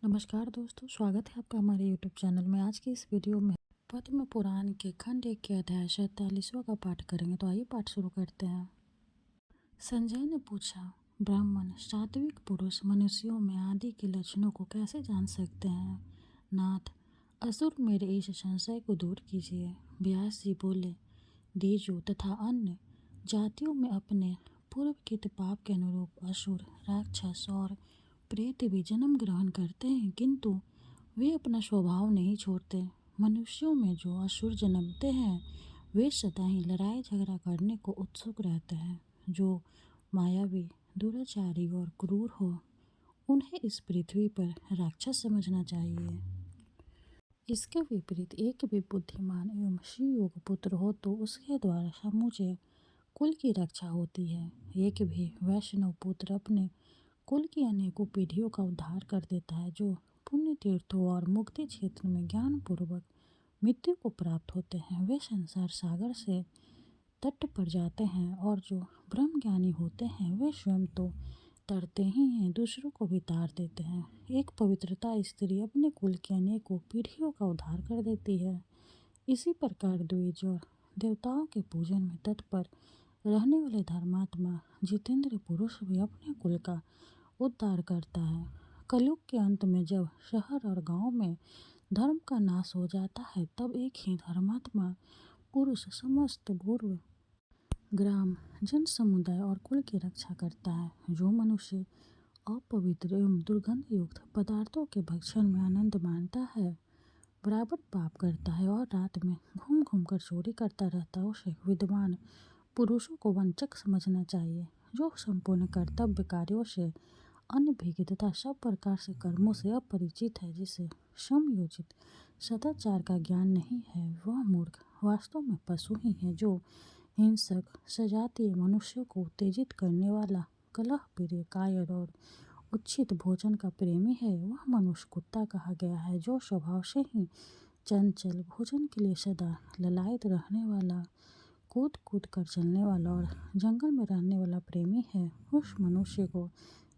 नमस्कार दोस्तों, स्वागत है आपका हमारे यूट्यूब चैनल में। आज की इस वीडियो में पद्म पुराण के खंड 1 के अध्याय 47वां का पाठ करेंगे। तो आइए पाठ शुरू करते हैं। संजय ने पूछा, ब्राह्मण सात्विक पुरुष मनुष्यों में आदि के लक्षणों को कैसे जान सकते हैं? नाथ, असुर मेरे इस संशय को दूर कीजिए। व्यास जी बोले, द्विजों तथा अन्य जातियों में अपने पूर्व कृत पाप के अनुरूप असुर, राक्षस और प्रेत भी जन्म ग्रहण करते हैं, किंतु वे अपना स्वभाव नहीं छोड़ते। मनुष्यों में जो असुर जन्मते हैं वे सदा ही लड़ाई झगड़ा करने को उत्सुक रहते हैं। जो मायावी, दुराचारी और क्रूर हो उन्हें इस पृथ्वी पर राक्षस समझना चाहिए। इसके विपरीत एक भी बुद्धिमान एवं शिवयोग पुत्र हो तो उसके द्वारा समूचे कुल की रक्षा होती है। एक भी वैष्णव पुत्र अपने कुल की अनेकों पीढ़ियों का उद्धार कर देता है। जो पुण्य तीर्थों और मुक्ति क्षेत्र में ज्ञान पूर्वक मृत्यु को प्राप्त होते हैं वे संसार सागर से तट पर जाते हैं, और जो ब्रह्म ज्ञानी होते हैं वे स्वयं तो तरते ही हैं, दूसरों को भी तार देते हैं। एक पवित्रता स्त्री अपने कुल की अनेकों पीढ़ियों का उद्धार कर देती है। इसी प्रकार द्विज और देवताओं के पूजन में तत्पर रहने वाले धर्मात्मा जितेंद्र पुरुष भी अपने कुल का उद्धार करता है। कलयुग के अंत में जब शहर और गांव में धर्म का नाश हो जाता है तब एक ही धर्मात्मा पुरुष समस्त पूर्व ग्राम, जन समुदाय और कुल की रक्षा करता है। जो मनुष्य अपवित्र एवं दुर्गंध युक्त पदार्थों के भक्षण में आनंद मानता है, बराबर पाप करता है और रात में घूम घूम कर चोरी करता रहता है, उसे विद्वान पुरुषों को वंचक समझना चाहिए। जो संपूर्ण कर्तव्य कार्यों से अनभिज्ञ तथा सब प्रकार से कर्मों से अपरिचित है, जिसे समयोजित सदाचार का ज्ञान नहीं है, वह मूर्ख वास्तव में पशु ही है। जो हिंसक, सजातीय मनुष्यों को उत्तेजित करने वाला, कलह प्रिय, कायर और उच्छित भोजन का प्रेमी है, वह मनुष्य कुत्ता कहा गया है। जो स्वभाव से ही चंचल, भोजन के लिए सदा ललायत रहने वाला, कूद कूद कर चलने वाला और जंगल में रहने वाला प्रेमी है, उस मनुष्य को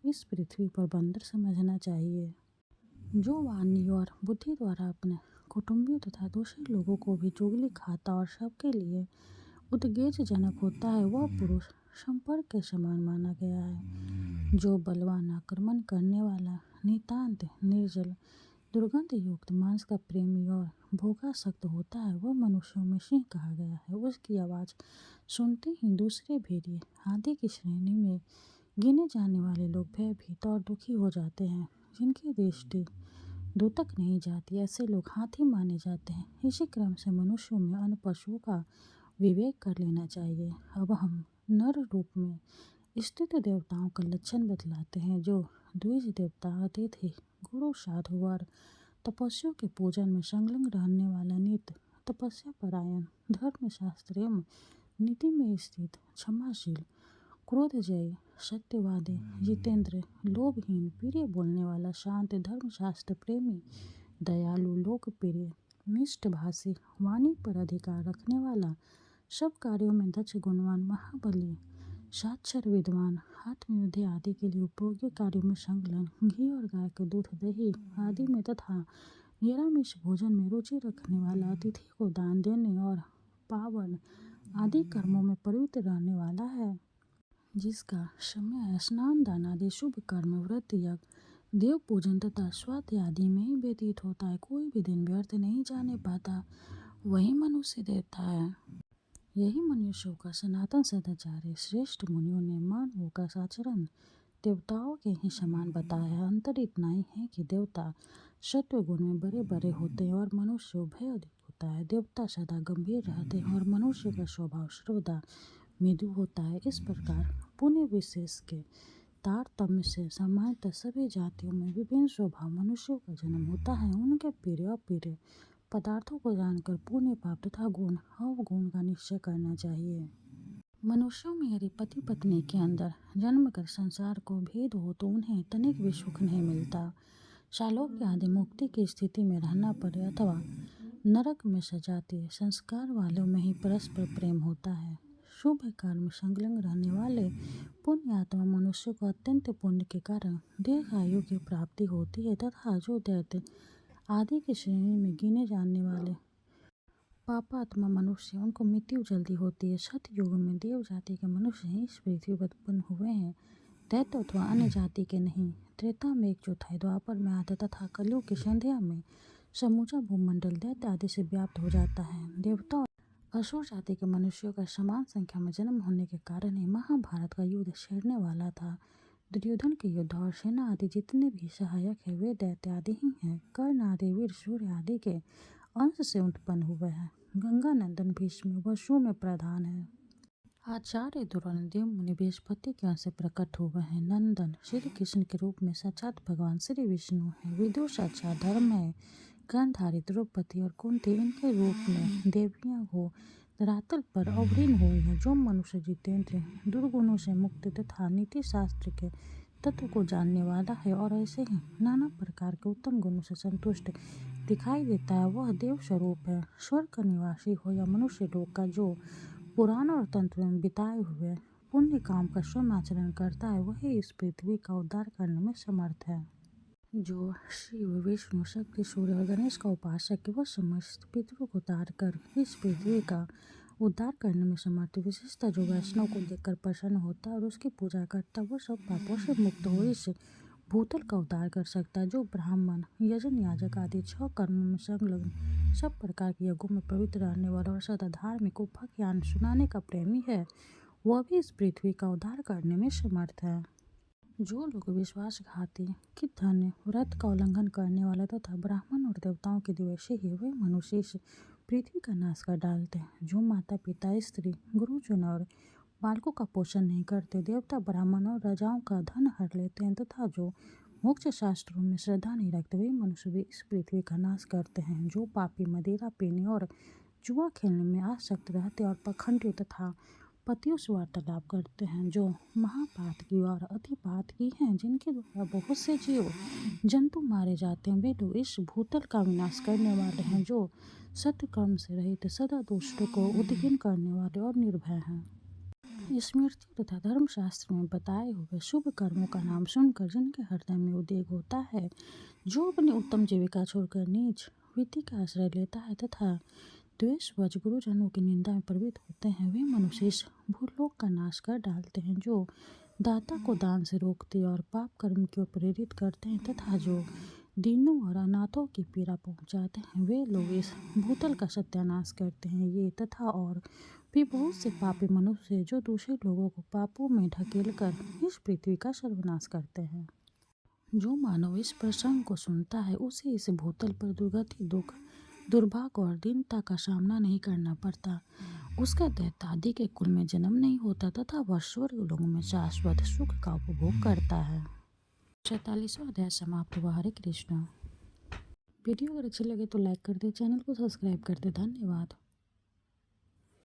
इस पृथ्वी पर बंदर समझना चाहिए। जो वाणी और बुद्धि द्वारा अपने कुटुंबियों तथा दूसरे लोगों को भी चुगली खाता और सबके लिए उद्गेजजनक होता है, वह पुरुष संपर्क के समान माना गया है। जो बलवान, आक्रमण करने वाला, नितांत निर्जल, दुर्गंध युक्त मांस का प्रेमी और भोगासक्त होता है, वह मनुष्यों में सिंह कहा गया है। उसकी आवाज़ सुनते ही दूसरे भेड़िए आदि की श्रेणी में गिने जाने वाले लोग भयभीत और दुखी हो जाते हैं। जिनकी दृष्टि दूर तक नहीं जाती, ऐसे लोग हाथी माने जाते हैं। इसी क्रम से मनुष्यों में अन्य पशुओं का विवेक कर लेना चाहिए। अब हम नर रूप में स्थित देवताओं का लक्षण बतलाते हैं। जो द्विज देवता, अतिथि, गुरु, साधु और तपस्वियों के पूजन में संलग्न रहने वाला, नित्य तपस्या परायण, धर्मशास्त्र एवं नीति में स्थित, क्षमाशील, क्रोधजयी, सत्यवादी, जितेंद्र, लोभहीन, प्रिय बोलने वाला, शांत, धर्मशास्त्र प्रेमी, दयालु, लोकप्रिय, मिष्टभाषी, वाणी पर अधिकार रखने वाला, सब कार्यों में दक्ष, गुणवान, महाबली, साक्षर, विद्वान, आत्मयुद्धि आदि के लिए उपयोगी कार्यों में संलग्न, घी और गाय के दूध, दही आदि में तथा निरामिष भोजन में रुचि रखने वाला, अतिथि को दान देने और पावन आदि कर्मों में प्रवृत्त रहने वाला है। जिसका समय स्नान, दान आदि शुभ कर्म, व्रत, यज्ञ, देव पूजन तथा स्वाध्याय आदि में ही व्यतीत होता है, कोई भी दिन व्यर्थ नहीं जाने पाता, वही मनुष्य देवता है। यही मनुष्यों का सनातन सदाचार है। श्रेष्ठ मुनियों ने मानवों का आचरण देवताओं के ही समान बताया है। अंतर इतना ही है कि देवता सत्व गुण में बड़े बड़े होते हैं और मनुष्य भय अधिक होता है। देवता सदा गंभीर रहते हैं और मनुष्य का स्वभाव सर्वदा मृदु होता है। इस प्रकार पुण्य विशेष के तारतम्य से सामान्यतः सभी जातियों में विभिन्न स्वभाव मनुष्यों का जन्म होता है। उनके प्रिय अप्रिय पदार्थों को जानकर पुण्य, पाप तथा गुण अवगुण का निश्चय करना चाहिए। मनुष्यों में यदि पति पत्नी के अंदर जन्मकर संसार को भेद हो तो उन्हें तनिक भी सुख नहीं मिलता। सालोक्य आदि मुक्ति की स्थिति में रहना पड़े अथवा नरक में सजातीय संस्कार वालों में ही परस्पर प्रेम होता है। शुभ कार्य में संलग्न रहने वाले पुण्य आत्मा मनुष्य को अत्यंत पुण्य के कारण दीर्घ आयु की प्राप्ति होती है तथा जो दैत्य आदि की श्रेणी में गिने जाने वाले पापात्मा मनुष्य उनको मृत्यु जल्दी होती है। सतयुग में देव जाति के मनुष्य ही इस पृथ्वी पर उत्पन्न हुए हैं, दैत्य अथवा अन्य जाति के नहीं। त्रेता में 1/4 द्वापर में आधा तथा कलयुग की संध्या में समूचा भूमंडल दैत्य आदि से व्याप्त हो जाता है। देवता और असुर जाति के मनुष्यों का समान संख्या में जन्म होने के कारण ही महाभारत का युद्ध छिड़ने वाला था। दुर्योधन के युद्ध और सेना आदि जितने भी सहायक है वे दैत्य आदि ही हैं। कर्ण आदि वीर सूर्य आदि के अंश से उत्पन्न हुए हैं। गंगा नंदन भीष्म वसु में प्रधान है। आचार्य द्रोण देव मुनि बृहस्पति के अंश से प्रकट हुए हैं। नंदन श्री कृष्ण के रूप में साक्षात भगवान श्री विष्णु है। विदुर साक्षात धर्म है। गांधारी द्रौपदी और कुंती इनके रूप में देवियां हो धरातल पर अवतीर्ण हुई हैं। जो मनुष्य जितेंद्र दुर्गुणों से मुक्त तथा नीति शास्त्र के तत्व को जानने वाला है और ऐसे ही नाना प्रकार के उत्तम गुणों से संतुष्ट दिखाई देता है वह देव स्वरूप है। स्वर्ग का निवासी हो या मनुष्य लोक का जो पुराण और तंत्र में बिताए हुए पुण्य काम का स्वयं आचरण करता है वही इस पृथ्वी का उद्धार करने में समर्थ है। जो शिव विष्णु शक्ति सूर्य और गणेश का उपासक है वह समस्त पितरों को उतार कर इस पृथ्वी का उद्धार करने में समर्थ। विशेषतः जो वैष्णव को देखकर प्रसन्न होता है और उसकी पूजा करता है वह सब पापों से मुक्त हो इस भूतल का उद्धार कर सकता है। जो ब्राह्मण यजन याजक आदि 6 कर्मों में संलग्न सब प्रकार के यज्ञों में पवित्र रहने वाला और सदा धार्मिक उपक ज्ञान सुनाने का प्रेमी है वह भी इस पृथ्वी का उद्धार करने में समर्थ है। जो लोग विश्वासघाती कि धन्य व्रत का उल्लंघन करने वाला तथा ब्राह्मण और देवताओं के द्वेषी है वे मनुष्य इस पृथ्वी का नाश कर डालते हैं। जो माता पिता स्त्री गुरुजन और बालकों का पोषण नहीं करते देवता ब्राह्मण और राजाओं का धन हर लेते हैं तथा जो मोक्ष शास्त्रों में श्रद्धा नहीं रखते वे मनुष्य भी इस पृथ्वी का नाश करते हैं। जो पापी मदिरा पीने और जुआ खेलने में आसक्त रहते और पखंडियों तथा पतियों से वार्तालाप करते हैं। जो महापात की और अतिपात की हैं जिनके द्वारा बहुत से जीव जंतु मारे जाते हैं वे लोग इस भूतल का विनाश करने वाले हैं। जो सत्कर्म से रहित सदा दुष्टों को उद्गिन करने वाले और निर्भय हैं। स्मृति तथा धर्मशास्त्र में बताए हुए शुभ कर्मों का नाम सुनकर जिनके हृदय में उद्वेग होता है जो अपनी उत्तम जीविका छोड़कर नीच वृत्ति का आश्रय लेता है तथा द्वेषवश गुरुजनों की निंदा में प्रवृत्त होते हैं वे मनुष्य इस भूलोक का नाश कर डालते हैं। जो दाता को दान से रोकते और पाप कर्म की ओर प्रेरित करते हैं तथा जो दीनों और अनाथों की पीड़ा पहुंचाते हैं वे लोग इस भूतल का सत्यानाश करते हैं। ये तथा और भी बहुत से पापी मनुष्य जो दूसरे लोगों को पापों में ढकेल कर इस पृथ्वी का सर्वनाश करते हैं। जो मानव इस प्रसंग को सुनता है उसे इस भूतल पर दुर्गति दुख दुर्भाग्य और दीनता का सामना नहीं करना पड़ता। उसका दैत्य आदि के कुल में जन्म नहीं होता तथा वह स्वर्ग लोगों में शाश्वत सुख का उपभोग करता है। 46वां अध्याय समाप्त हुआ। हरे कृष्ण। वीडियो अगर अच्छी लगे तो लाइक कर दे, चैनल को सब्सक्राइब कर दे। धन्यवाद।